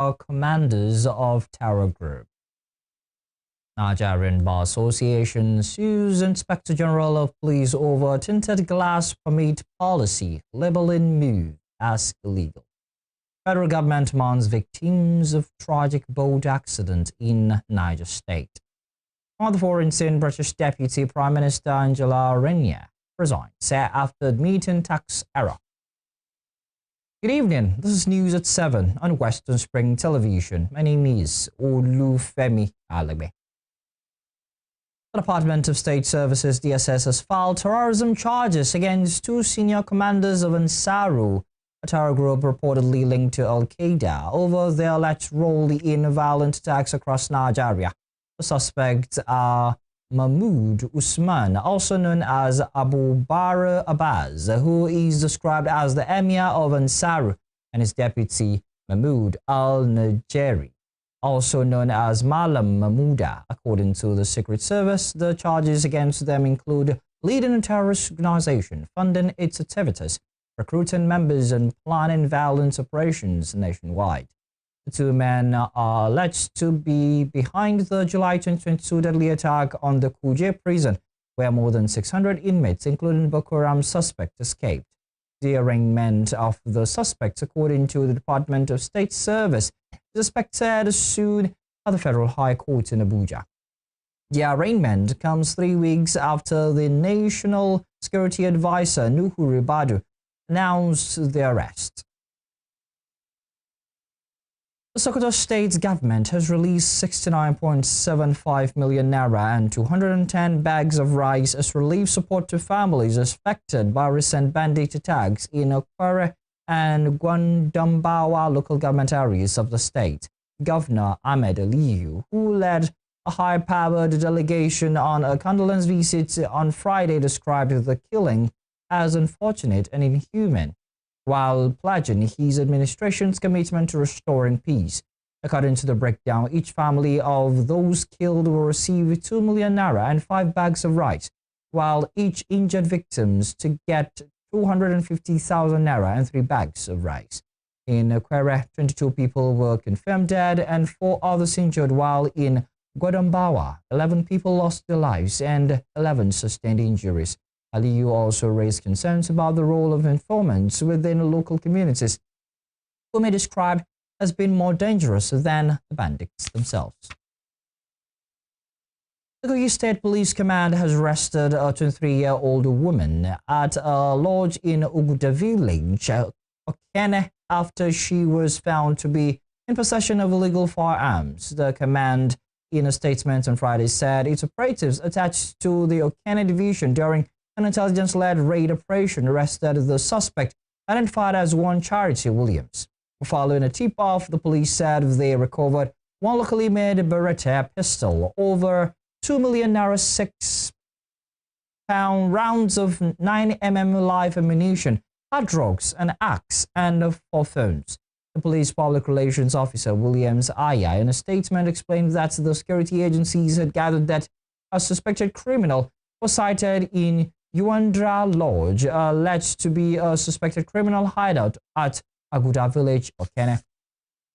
are commanders of terror group. Nigerian Bar Association sues Inspector General of Police over tinted glass permit policy, labeling move as illegal. Federal government mourns victims of tragic boat accident in Niger State. On the foreign scene, British Deputy Prime Minister Angela Rayner resigned after admitting tax error. Good evening, this is News at 7 on Western Spring Television. My name is Olufemi Alagbe. The Department of State Services DSS has filed terrorism charges against two senior commanders of Ansaru, a terror group reportedly linked to Al-Qaeda, over their alleged role in violent attacks across Nigeria. The suspects are Mahmoud Usman, also known as Abu Bara Abbas, who is described as the Emir of Ansaru, and his deputy Mahmoud Al-Najeri, also known as Malam Mahmouda. According to the Secret Service, the charges against them include leading a terrorist organization, funding its activities, recruiting members, and planning violent operations nationwide. The two men are alleged to be behind the July 2022 deadly attack on the Kuje prison, where more than 600 inmates, including Boko Haram suspects, escaped. The arraignment of the suspects, according to the Department of State Service, is expected soon at the Federal High Court in Abuja. The arraignment comes 3 weeks after the National Security Advisor, Nuhu Ribadu, announced the arrest. The Sokoto State government has released 69.75 million naira and 210 bags of rice as relief support to families affected by recent bandit attacks in Okwara and Gwandambawa local government areas of the state. Governor Ahmed Aliyu, who led a high-powered delegation on a condolence visit on Friday, described the killing as unfortunate and inhuman, while pledging his administration's commitment to restoring peace. According to the breakdown, each family of those killed will receive 2 million naira and 5 bags of rice, while each injured victims to get 250,000 naira and 3 bags of rice. In Okwara, 22 people were confirmed dead and 4 others injured, while in Gwandambawa, 11 people lost their lives and 11 sustained injuries. Aliyu also raised concerns about the role of informants within local communities, whom he described as being more dangerous than the bandits themselves. The Kogi State Police Command has arrested a 23-year-old woman at a lodge in Uguda village, Okene, after she was found to be in possession of illegal firearms. The command, in a statement on Friday, said its operatives attached to the Okene division during an intelligence-led raid operation arrested the suspect, identified as one Charity Williams. Following a tip-off, the police said they recovered one locally made Beretta pistol, over 2 million naira, 6-pound rounds of 9mm live ammunition, hard drugs, an axe, and 4 phones. The police public relations officer, Williams Aya, in a statement explained that the security agencies had gathered that a suspected criminal was sighted in Yuandra Lodge, alleged to be a suspected criminal hideout at Aguda village, Okene.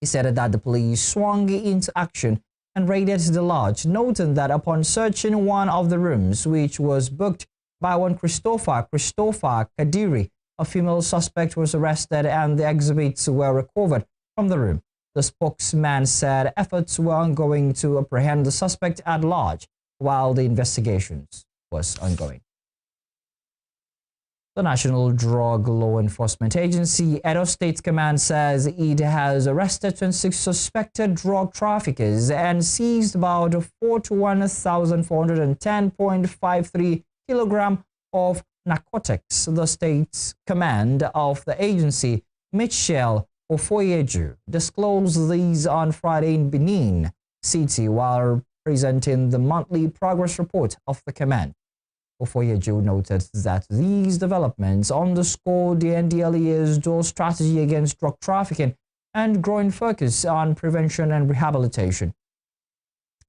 He said that the police swung into action and raided the lodge, noting that upon searching one of the rooms, which was booked by one Christopher Kadiri, a female suspect was arrested and the exhibits were recovered from the room. The spokesman said efforts were ongoing to apprehend the suspect at large while the investigations was ongoing. The National Drug Law Enforcement Agency, Edo State Command, says it has arrested 26 suspected drug traffickers and seized about 41,410.53 kilograms of narcotics. The state's command of the agency, Michelle Ofoyeju, disclosed these on Friday in Benin City while presenting the monthly progress report of the command. Ofoyeju noted that these developments underscore the NDLEA's dual strategy against drug trafficking and growing focus on prevention and rehabilitation.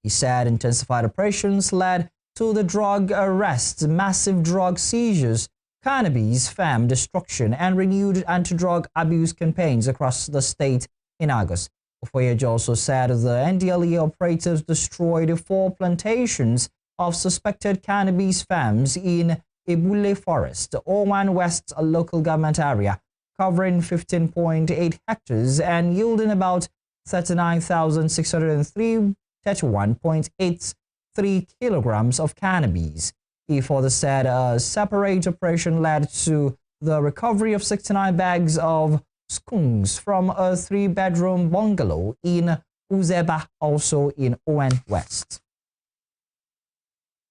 He said intensified operations led to the drug arrests, massive drug seizures, cannabis farm destruction, and renewed anti-drug abuse campaigns across the state in August. Ofoyeji also said the NDLEA operatives destroyed 4 plantations of suspected cannabis farms in Ebule Forest, Oman West local government area, covering 15.8 hectares and yielding about 31.83 kilograms of cannabis. He further said a separate operation led to the recovery of 69 bags of skunks from a 3-bedroom bungalow in Uzeba, also in Oman West.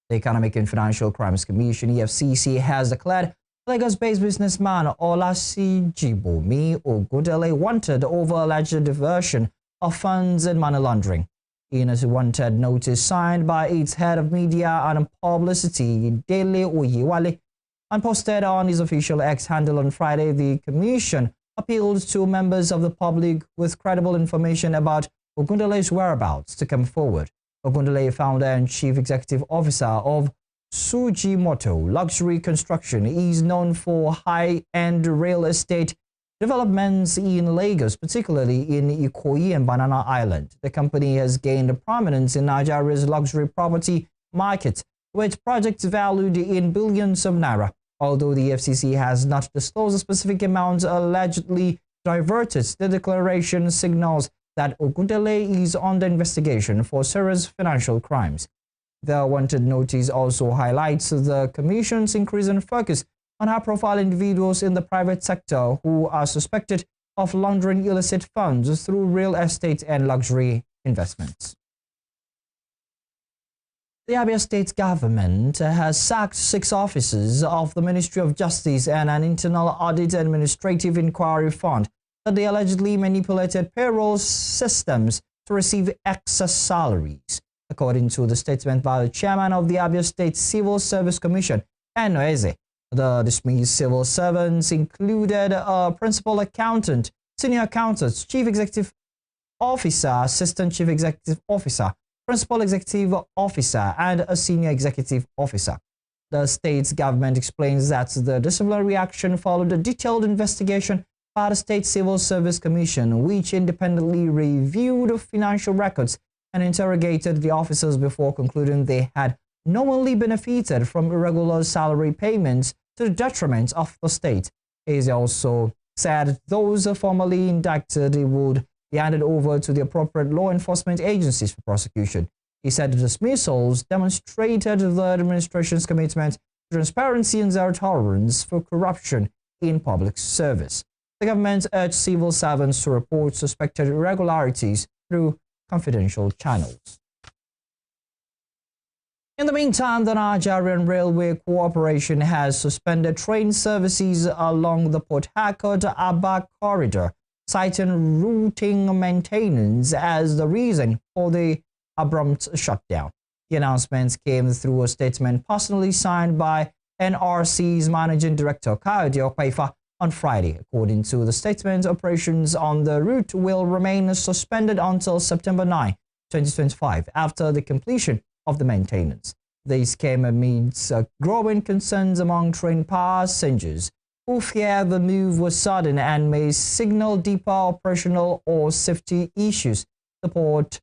The Economic and Financial Crimes Commission, EFCC, has declared Lagos-based businessman Olasijibomi Ogundele wanted over alleged diversion of funds and money laundering. In a wanted notice signed by its head of media and publicity, Dele Oyewale, and posted on his official X handle on Friday, the commission appealed to members of the public with credible information about Ogundele's whereabouts to come forward. Ogundele, founder and chief executive officer of Sujimoto Luxury Construction, is known for high-end real estate developments in Lagos, particularly in Ikoyi and Banana Island. The company has gained prominence in Nigeria's luxury property market, with projects valued in billions of naira. Although the FCC has not disclosed the specific amounts allegedly diverted, the declaration signals that Ogundele is under investigation for serious financial crimes. The wanted notice also highlights the Commission's increasing focus on high-profile individuals in the private sector who are suspected of laundering illicit funds through real estate and luxury investments. The Abia State government has sacked 6 officers of the Ministry of Justice and an Internal Audit Administrative Inquiry Fund that they allegedly manipulated payroll systems to receive excess salaries. According to the statement by the chairman of the Abia State Civil Service Commission, Enoeze, the dismissed civil servants included a principal accountant, senior accountants, chief executive officer, assistant chief executive officer, principal executive officer, and a senior executive officer. The state's government explains that the disciplinary action followed a detailed investigation by the State Civil Service Commission, which independently reviewed financial records and interrogated the officers before concluding they had knowingly benefited from irregular salary payments to the detriment of the state. He also said those formerly indicted would be handed over to the appropriate law enforcement agencies for prosecution. He said the dismissals demonstrated the administration's commitment to transparency and zero tolerance for corruption in public service. The government urged civil servants to report suspected irregularities through confidential channels. In the meantime, the Nigerian Railway Corporation has suspended train services along the Port Harcourt-Aba corridor, citing routine maintenance as the reason for the abrupt shutdown. The announcement came through a statement personally signed by NRC's Managing Director Kayode Okpaifa on Friday. According to the statement, operations on the route will remain suspended until September 9, 2025, after the completion of the maintenance. This came amidst growing concerns among train passengers who fear the move was sudden and may signal deeper operational or safety issues. The Port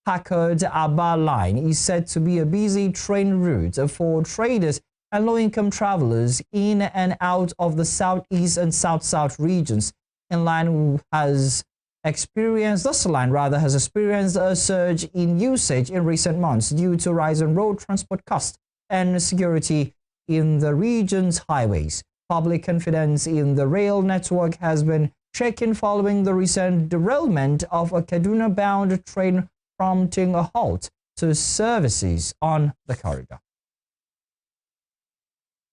Harcourt-Aba line is said to be a busy train route for traders and low-income travelers in and out of the southeast and south-south regions. This line has experienced a surge in usage in recent months due to rising road transport costs and security in the region's highways. Public confidence in the rail network has been shaken following the recent derailment of a Kaduna-bound train, prompting a halt to services on the corridor.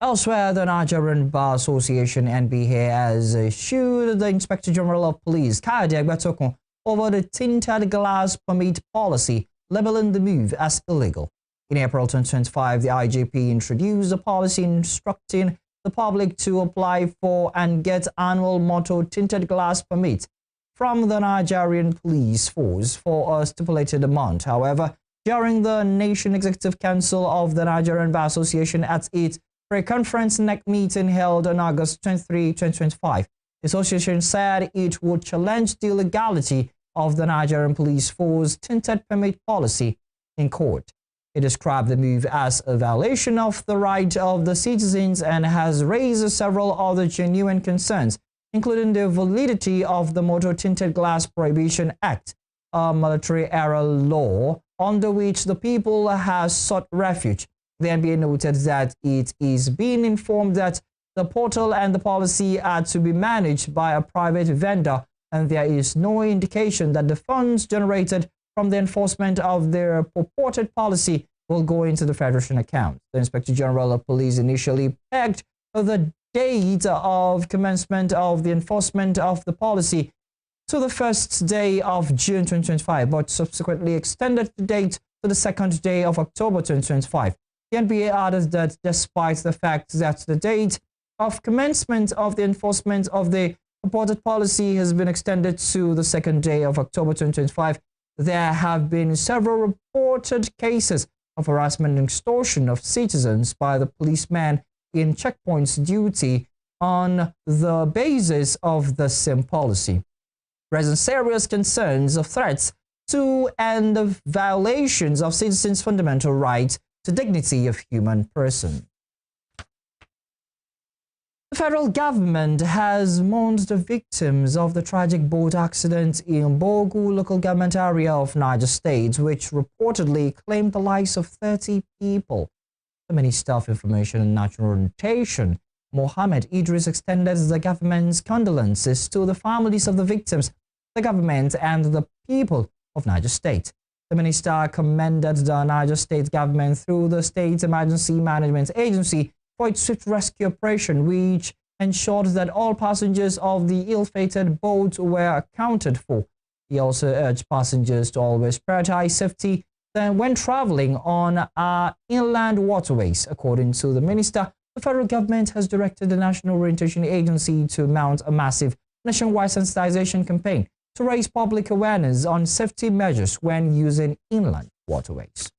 Elsewhere, the Nigerian Bar Association (NBA) has issued the Inspector General of Police, Kayode Egbetokun, over the tinted glass permit policy, labeling the move as illegal. In April 2025, the IGP introduced a policy instructing the public to apply for and get annual motor tinted glass permits from the Nigerian Police Force for a stipulated amount. However, during the Nation Executive Council of the Nigerian Bar Association at its pre-conference NEC meeting held on August 23, 2025, the association said it would challenge the legality of the Nigerian police force tinted permit policy in court. He described the move as a violation of the right of the citizens and has raised several other genuine concerns, including the validity of the Motor Tinted Glass Prohibition Act, a military-era law under which the people has sought refuge. The NBA noted that it is being informed that the portal and the policy are to be managed by a private vendor, and there is no indication that the funds generated from the enforcement of their purported policy will go into the Federation account. The Inspector General of Police initially pegged the date of commencement of the enforcement of the policy to the first day of June 2025, but subsequently extended the date to the second day of October 2025. The NBA added that despite the fact that the date of commencement of the enforcement of the purported policy has been extended to the second day of October 2025, there have been several reported cases of harassment and extortion of citizens by the policemen in checkpoints duty on the basis of the same policy, raising serious concerns of threats to and of violations of citizens' fundamental rights to dignity of human person. The federal government has mourned the victims of the tragic boat accident in Bogu local government area of Niger State, which reportedly claimed the lives of 30 people. The Minister of Information and National Orientation, Mohammed Idris, extended the government's condolences to the families of the victims, the government, and the people of Niger State. The minister commended the Niger State government through the State Emergency Management Agency for its swift rescue operation, which ensured that all passengers of the ill-fated boat were accounted for. He also urged passengers to always prioritize safety when traveling on inland waterways. According to the minister, the federal government has directed the National Orientation Agency to mount a massive nationwide sensitization campaign to raise public awareness on safety measures when using inland waterways.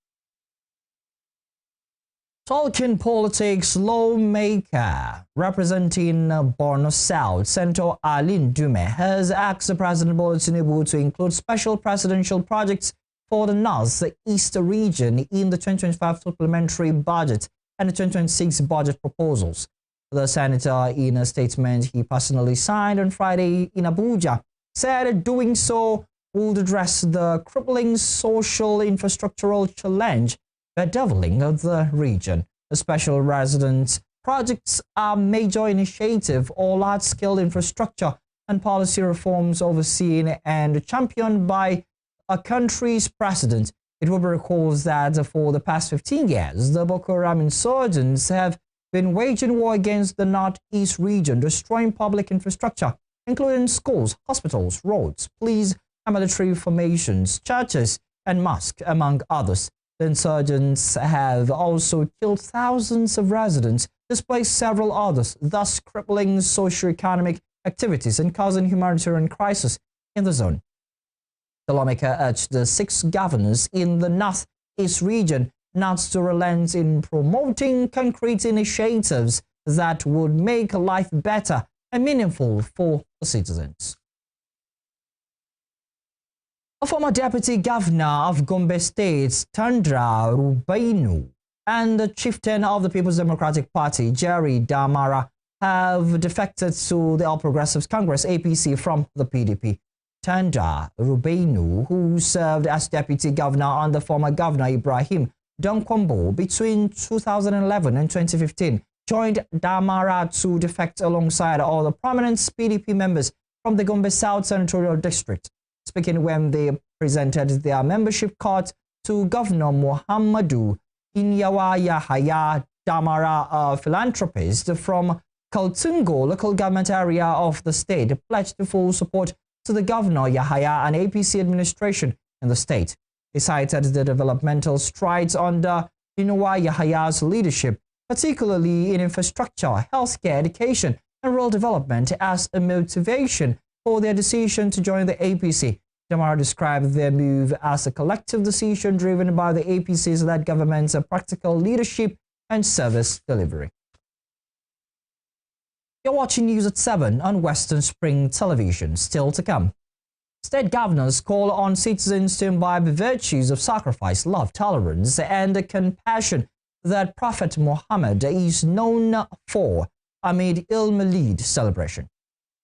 Talking politics, lawmaker representing Borno South, Senator Alin Dume, has asked the President Bola Tinubu to include special presidential projects for the North-East region in the 2025 supplementary budget and the 2026 budget proposals. The senator, in a statement he personally signed on Friday in Abuja, said doing so would address the crippling social infrastructural challenge bedeviling the region. The special residence projects are major initiative or large-scale infrastructure and policy reforms overseen and championed by a country's president. It will be recalled that for the past 15 years, the Boko Haram insurgents have been waging war against the Northeast region, destroying public infrastructure, including schools, hospitals, roads, police and military formations, churches, and mosques, among others. The insurgents have also killed thousands of residents, displaced several others, thus crippling socio-economic activities and causing humanitarian crisis in the zone. The lawmaker urged the 6 governors in the Northeast region not to relent in promoting concrete initiatives that would make life better and meaningful for the citizens. A former deputy governor of Gombe State, Tandra Rubainu, and the chieftain of the People's Democratic Party, Jerry Damara, have defected to the All Progressives Congress, APC, from the PDP. Tandra Rubainu, who served as deputy governor under former governor Ibrahim Dankwambo between 2011 and 2015, joined Damara to defect alongside all the prominent PDP members from the Gombe South Senatorial District. Speaking when they presented their membership card to Governor Muhammadu Inyawa Yahaya Damara, a philanthropist from Kaltungo local government area of the state, pledged full support to the Governor Yahaya and APC administration in the state. He cited the developmental strides under Inyawa Yahaya's leadership, particularly in infrastructure, healthcare, education, and rural development, as a motivation for their decision to join the APC. Damara described their move as a collective decision driven by the APC's led government's practical leadership and service delivery. You're watching News at 7 on Western Spring Television. Still to come. State governors call on citizens to imbibe the virtues of sacrifice, love, tolerance, and compassion that Prophet Muhammad is known for amid Eid celebration.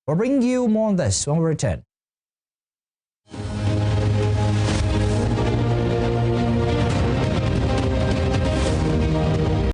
We'll bring you more on this when we return.